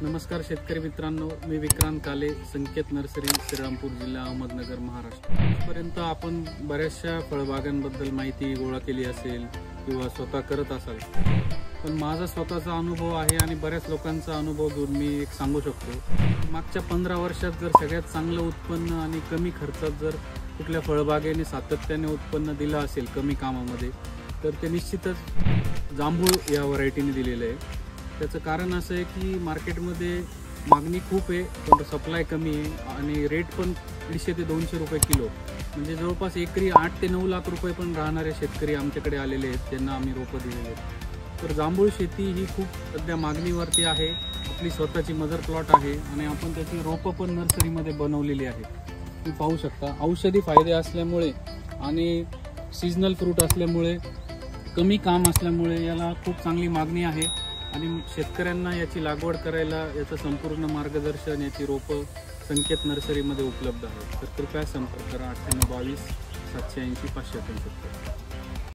नमस्कार शेतकरी मित्रांनो, मी विक्रांत काले, संकेत नर्सरी, श्रीरामपूर जिल्हा, अहमदनगर, महाराष्ट्र. आजपर्यंत आपण बऱ्याचशा फळबागांबद्दल माहिती गोळा केली असेल किंवा स्वतः करत असाल, पण माझा स्वतःचा अनुभव आहे आणि बऱ्याच लोकांचा अनुभव घेऊन मी एक सांगू शकतो. मागच्या 15 वर्षात जर सगळ्यात चांगलं उत्पन्न आणि कमी खर्चात जर कुठल्या फळबागेने सातत्याने उत्पन्न दिलं असेल कमी कामामध्ये, तर ते निश्चितच जांभूळ या व्हरायटीने दिलेलं आहे. त्याचं कारण असं आहे की मार्केटमध्ये मागणी खूप आहे पण सप्लाय कमी आहे आणि रेट पण 150 ते 200 रुपये किलो, म्हणजे जवळपास एकरी 8 ते 9 लाख रुपये पण राहणारे शेतकरी आमच्याकडे आलेले आहेत, ज्यांना आम्ही रोपं दिलेली आहेत. तर जांभूळ शेती ही खूप सध्या मागणीवरती आहे. आपली स्वतःची मदर प्लॉट आहे आणि आपण त्याची रोपं पण नर्सरीमध्ये बनवलेली आहे. तुम्ही पाहू शकता. औषधी फायदे असल्यामुळे आणि सीजनल फ्रूट असल्यामुळे, कमी काम असल्यामुळे याला खूप चांगली मागणी आहे आणि शेतकऱ्यांना याची लागवड करायला याचं संपूर्ण मार्गदर्शन, याची रोपं संकेत नर्सरीमध्ये उपलब्ध आहे. तर कृपया संपर्क करा 9822 780 575.